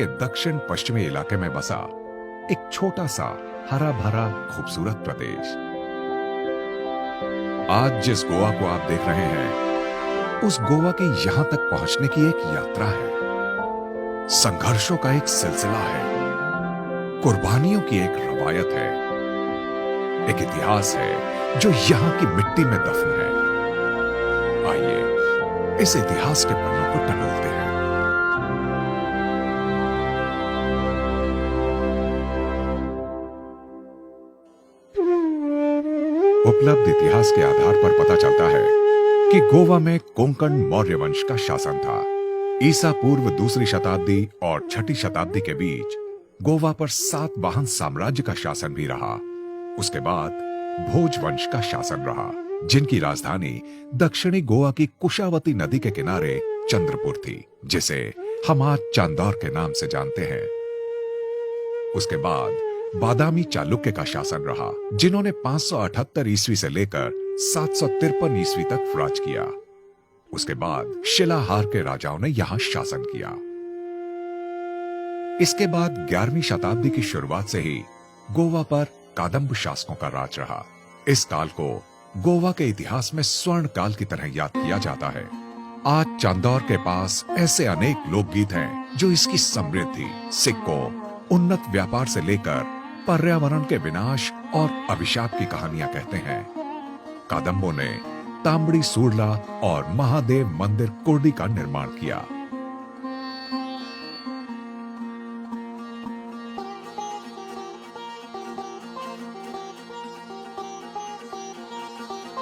के दक्षिण पश्चिमी इलाके में बसा एक छोटा सा हरा भरा खूबसूरत प्रदेश। आज जिस गोवा को आप देख रहे हैं, उस गोवा की यहां तक पहुंचने की एक यात्रा है, संघर्षों का एक सिलसिला है, कुर्बानियों की एक रवायत है, एक इतिहास है जो यहां की मिट्टी में दफन है। आइए इस इतिहास के पन्नों को टटोलते हैं। उपलब्ध इतिहास के आधार पर पता चलता है कि गोवा में कोंकण मौर्य वंश का शासन था। ईसा पूर्व दूसरी शताब्दी और छठी शताब्दी के बीच गोवा पर सातवाहन साम्राज्य का शासन भी रहा। उसके बाद भोज वंश का शासन रहा, जिनकी राजधानी दक्षिणी गोवा की कुशावती नदी के किनारे चंद्रपुर थी, जिसे हम आज चांदौर के नाम से जानते हैं। उसके बाद बादामी चालुक्य का शासन रहा, जिन्होंने 578 ईस्वी से लेकर 753 ईस्वी तक राज किया। उसके बाद शिलाहार के राजाओं ने यहां शासन किया। इसके बाद 11वीं शताब्दी की शुरुआत से ही गोवा पर कादम्ब शासकों का राज रहा। इस काल को गोवा के इतिहास में स्वर्ण काल की तरह याद किया जाता है। आज चांदौर के पास ऐसे अनेक लोकगीत हैं जो इसकी समृद्धि, सिक्कों, उन्नत व्यापार से लेकर पर्यावरण के विनाश और अभिशाप की कहानियां कहते हैं। कादम्बों ने तांबड़ी सूरला और महादेव मंदिर कुर्डी का निर्माण किया।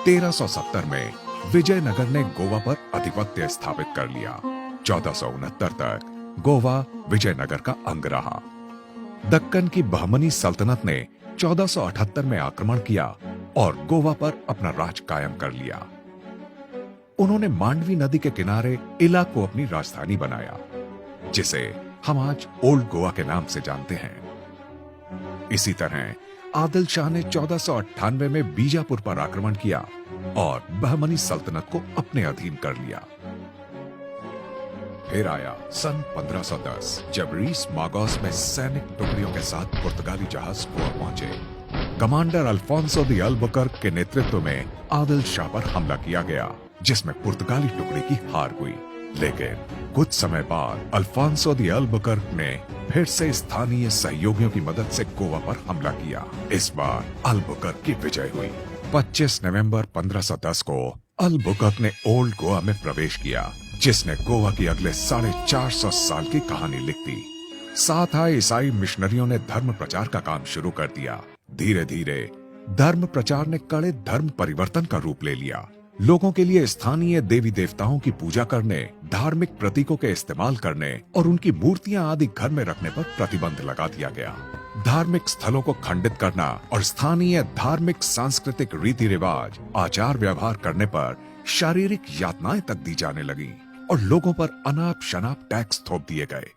(1370) में विजयनगर ने गोवा पर आधिपत्य स्थापित कर लिया। 1469 तक गोवा विजयनगर का अंग रहा। दक्कन की बहमनी सल्तनत ने 1478 में आक्रमण किया और गोवा पर अपना राज कायम कर लिया। उन्होंने मांडवी नदी के किनारे इला को अपनी राजधानी बनाया, जिसे हम आज ओल्ड गोवा के नाम से जानते हैं। इसी तरह आदिल शाह ने 1498 में बीजापुर पर आक्रमण किया और बहमनी सल्तनत को अपने अधीन कर लिया। फिर आया सन 1510, जब रीस मागोस में सैनिक टुकड़ियों के साथ पुर्तगाली जहाज गोवा पहुंचे। कमांडर अल्फोंसो दी अल्बुकर्क के नेतृत्व में आदिल शाह पर हमला किया गया, जिसमें पुर्तगाली टुकड़ी की हार हुई। लेकिन कुछ समय बाद अल्फोंसो दी अल्बुकर्क ने फिर से स्थानीय सहयोगियों की मदद से गोवा पर हमला किया। इस बार अल्बुकर्क की विजय हुई। 25 नवंबर 1510 को अल्बुकर्क ने ओल्ड गोवा में प्रवेश किया, जिसने गोवा की अगले 450 साल की कहानी लिख दी। साथ आए ईसाई मिशनरियों ने धर्म प्रचार का काम शुरू कर दिया। धीरे धीरे धर्म प्रचार ने कड़े धर्म परिवर्तन का रूप ले लिया। लोगों के लिए स्थानीय देवी देवताओं की पूजा करने, धार्मिक प्रतीकों के इस्तेमाल करने और उनकी मूर्तियां आदि घर में रखने पर प्रतिबंध लगा दिया गया। धार्मिक स्थलों को खंडित करना और स्थानीय धार्मिक सांस्कृतिक रीति रिवाज, आचार व्यवहार करने पर शारीरिक यातनाएं तक दी जाने लगी और लोगों पर अनाप शनाप टैक्स थोप दिए गए।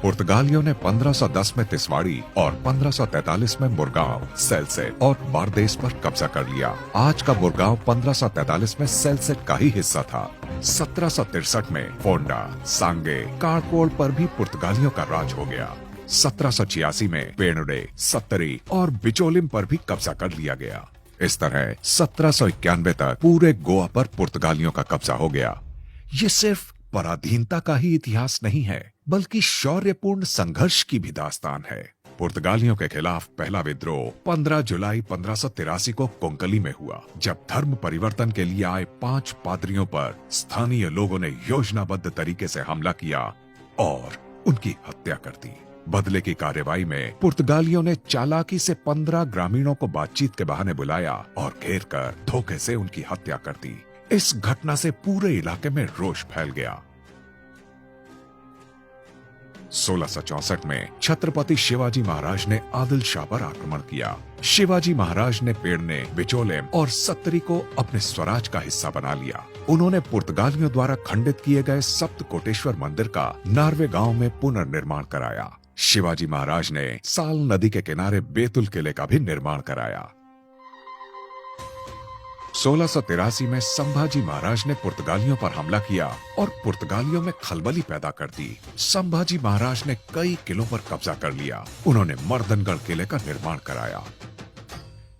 पुर्तगालियों ने 1510 में तिसवाड़ी और 1543 में मुरगांव, सेल्सेट और बारदेस पर कब्जा कर लिया। आज का मुरगांव 1543 में सेल्सेट का ही हिस्सा था। 1763 में फोंडा, सांगे, कारकोल पर भी पुर्तगालियों का राज हो गया। 1786 में पेनुडे, सत्तरी और बिचोलिम पर भी कब्जा कर लिया गया। इस तरह 1791 तक पूरे गोवा पर पुर्तगालियों का कब्जा हो गया। ये सिर्फ पराधीनता का ही इतिहास नहीं है, बल्कि शौर्यपूर्ण संघर्ष की भी दास्तान है। पुर्तगालियों के खिलाफ पहला विद्रोह 15 जुलाई 1583 को कोंकली में हुआ, जब धर्म परिवर्तन के लिए आए 5 पादरियों पर स्थानीय लोगों ने योजनाबद्ध तरीके से हमला किया और उनकी हत्या कर दी। बदले की कार्रवाई में पुर्तगालियों ने चालाकी से 15 ग्रामीणों को बातचीत के बहाने बुलाया और घेर कर धोखे से उनकी हत्या कर दी। इस घटना से पूरे इलाके में रोष फैल गया। 1664 में छत्रपति शिवाजी महाराज ने आदिल शाह पर आक्रमण किया। शिवाजी महाराज ने पेड़ने, बिचोलेम और सत्तरी को अपने स्वराज का हिस्सा बना लिया। उन्होंने पुर्तगालियों द्वारा खंडित किए गए सप्त कोटेश्वर मंदिर का नार्वे गांव में पुनर्निर्माण कराया। शिवाजी महाराज ने साल नदी के किनारे बेतुल किले का भी निर्माण कराया। 1683 में संभाजी महाराज ने पुर्तगालियों पर हमला किया और पुर्तगालियों में खलबली पैदा कर दी। संभाजी महाराज ने कई किलों पर कब्जा कर लिया। उन्होंने मर्दनगढ़ किले का निर्माण कराया।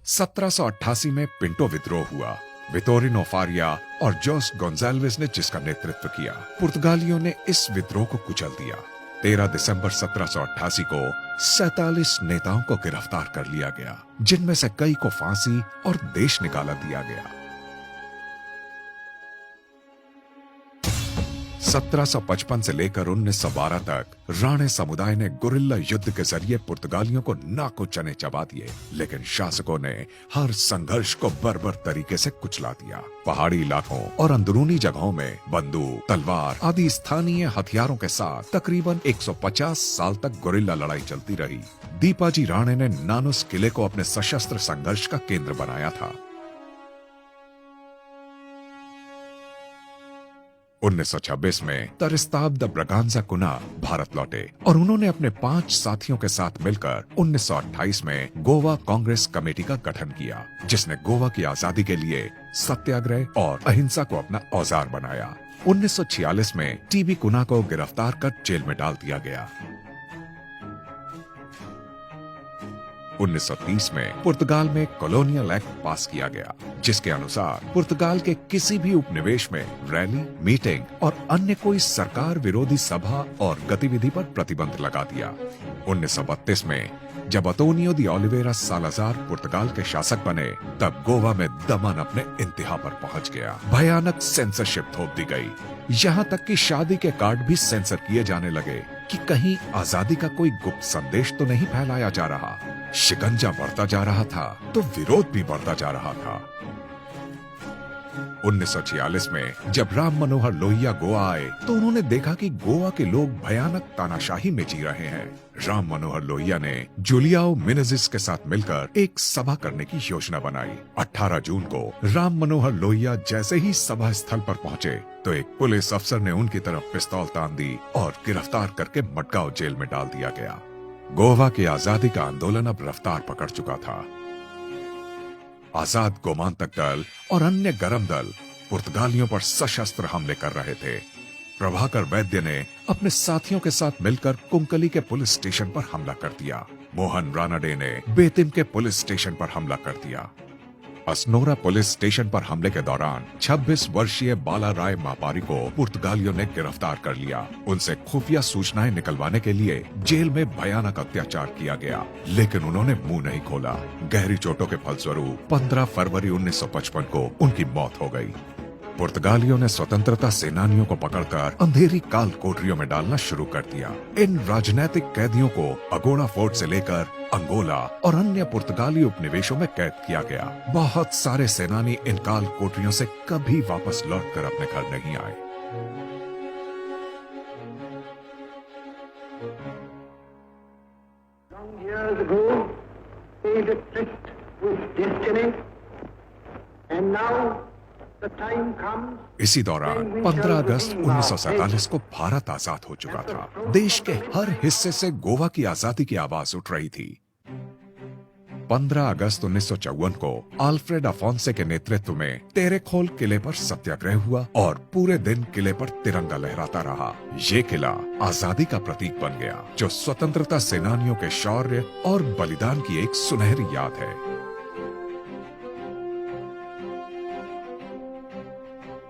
1788 में पिंटो विद्रोह हुआ। वितोरिनो फारिया और जोस गोंजाल्वेज ने जिसका नेतृत्व किया। पुर्तगालियों ने इस विद्रोह को कुचल दिया। 13 दिसंबर 1788 को 47 नेताओं को गिरफ्तार कर लिया गया, जिनमें से कई को फांसी और देश निकाला दिया गया। 1755 से लेकर 1912 तक राणे समुदाय ने गुरिल्ला युद्ध के जरिए पुर्तगालियों को नाको चने चबा दिए, लेकिन शासकों ने हर संघर्ष को बर्बर तरीके से कुचला दिया। पहाड़ी इलाकों और अंदरूनी जगहों में बंदूक, तलवार आदि स्थानीय हथियारों के साथ तकरीबन 150 साल तक गुरिल्ला लड़ाई चलती रही। दीपाजी राणे ने नानुस किले को अपने सशस्त्र संघर्ष का केंद्र बनाया था। 1926 में तरिस्ताब द ब्रगांजा कुना भारत लौटे और उन्होंने अपने 5 साथियों के साथ मिलकर 1928 में गोवा कांग्रेस कमेटी का गठन किया, जिसने गोवा की आजादी के लिए सत्याग्रह और अहिंसा को अपना औजार बनाया। 1946 में टीबी कुना को गिरफ्तार कर जेल में डाल दिया गया। 1930 में पुर्तगाल में कॉलोनियल एक्ट पास किया गया, जिसके अनुसार पुर्तगाल के किसी भी उपनिवेश में रैली, मीटिंग और अन्य कोई सरकार विरोधी सभा और गतिविधि पर प्रतिबंध लगा दिया। 1932 में जब अतोनियो दी ओलिवेरा सालाजार पुर्तगाल के शासक बने, तब गोवा में दमन अपने इंतहा पर पहुंच गया। भयानक सेंसरशिप थोप दी गई, यहाँ तक कि शादी के कार्ड भी सेंसर किए जाने लगे कि कहीं आजादी का कोई गुप्त संदेश तो नहीं फैलाया जा रहा। शिकंजा बढ़ता जा रहा था तो विरोध भी बढ़ता जा रहा था। 1946 में जब राम मनोहर लोहिया गोवा आए तो उन्होंने देखा कि गोवा के लोग भयानक तानाशाही में जी रहे हैं। राम मनोहर लोहिया ने जूलियाओ मिनेजिस के साथ मिलकर एक सभा करने की योजना बनाई। 18 जून को राम मनोहर लोहिया जैसे ही सभा स्थल पर पहुंचे तो एक पुलिस अफसर ने उनकी तरफ पिस्तौल तान दी और गिरफ्तार करके मडगांव जेल में डाल दिया गया। गोवा की आजादी का आंदोलन अब रफ्तार पकड़ चुका था। आजाद गोमांतक दल और अन्य गरम दल पुर्तगालियों पर सशस्त्र हमले कर रहे थे। प्रभाकर वैद्य ने अपने साथियों के साथ मिलकर कुंकली के पुलिस स्टेशन पर हमला कर दिया। मोहन रानडे ने बेतिम के पुलिस स्टेशन पर हमला कर दिया। असनोरा पुलिस स्टेशन पर हमले के दौरान 26 वर्षीय बाला राय मापारी को पुर्तगालियों ने गिरफ्तार कर लिया। उनसे खुफिया सूचनाएं निकलवाने के लिए जेल में भयानक अत्याचार किया गया, लेकिन उन्होंने मुंह नहीं खोला। गहरी चोटों के फलस्वरूप 15 फरवरी 1955 को उनकी मौत हो गई। पुर्तगालियों ने स्वतंत्रता सेनानियों को पकड़कर अंधेरी काल कोठरियों में डालना शुरू कर दिया। इन राजनैतिक कैदियों को अगोड़ा फोर्ट से लेकर अंगोला और अन्य पुर्तगाली उपनिवेशों में कैद किया गया। बहुत सारे सेनानी इन काल कोठरियों से कभी वापस लौटकर अपने घर नहीं आए। Long years ago, paid a tryst with destiny, and now the time comes. इसी दौरान 15 अगस्त 1947 को भारत आजाद हो चुका था। देश के हर हिस्से से गोवा की आजादी की आवाज उठ रही थी। 15 अगस्त 1954 को अल्फ्रेड अफोंसे के नेतृत्व में तेरेखोल किले पर सत्याग्रह हुआ और पूरे दिन किले पर तिरंगा लहराता रहा। ये किला आजादी का प्रतीक बन गया, जो स्वतंत्रता सेनानियों के शौर्य और बलिदान की एक सुनहरी याद है।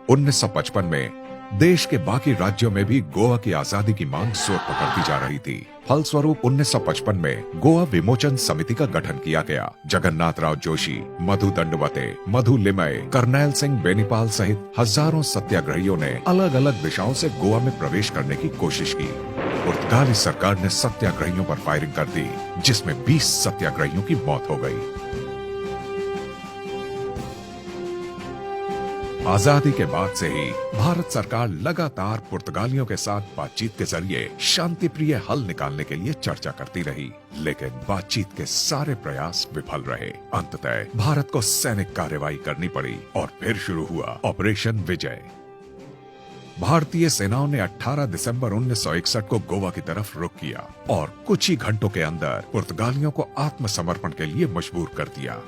1955 में देश के बाकी राज्यों में भी गोवा की आजादी की मांग जोर पकड़ती जा रही थी। फलस्वरूप 1955 में गोवा विमोचन समिति का गठन किया गया। जगन्नाथ राव जोशी, मधु दंडवते, मधु लिमय, करनैल सिंह बेनीपाल सहित हजारों सत्याग्रहियों ने अलग अलग दिशाओं से गोवा में प्रवेश करने की कोशिश की। पुर्तगाली सरकार ने सत्याग्रहियों पर फायरिंग कर दी, जिसमें 20 सत्याग्रहियों की मौत हो गई। आजादी के बाद से ही भारत सरकार लगातार पुर्तगालियों के साथ बातचीत के जरिए शांति प्रिय हल निकालने के लिए चर्चा करती रही, लेकिन बातचीत के सारे प्रयास विफल रहे। अंततः भारत को सैनिक कार्रवाई करनी पड़ी और फिर शुरू हुआ ऑपरेशन विजय। भारतीय सेनाओं ने 18 दिसंबर 1961 को गोवा की तरफ रुख किया और कुछ ही घंटों के अंदर पुर्तगालियों को आत्मसमर्पण के लिए मजबूर कर दिया।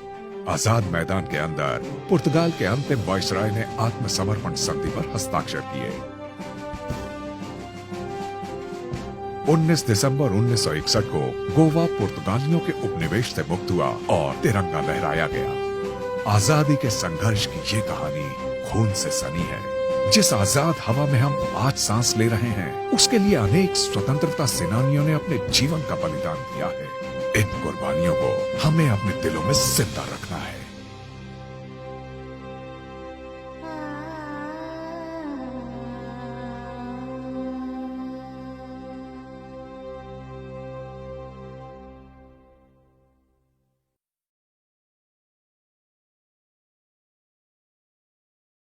आजाद मैदान के अंदर पुर्तगाल के अंतिम वायसराय ने आत्मसमर्पण संधि पर हस्ताक्षर किए। 19 दिसंबर 1961 को गोवा पुर्तगालियों के उपनिवेश से मुक्त हुआ और तिरंगा लहराया गया। आजादी के संघर्ष की ये कहानी खून से सनी है। जिस आजाद हवा में हम आज सांस ले रहे हैं, उसके लिए अनेक स्वतंत्रता सेनानियों ने अपने जीवन का बलिदान दिया है। इन कुर्बानियों को हमें अपने दिलों में जिंदा रखना है।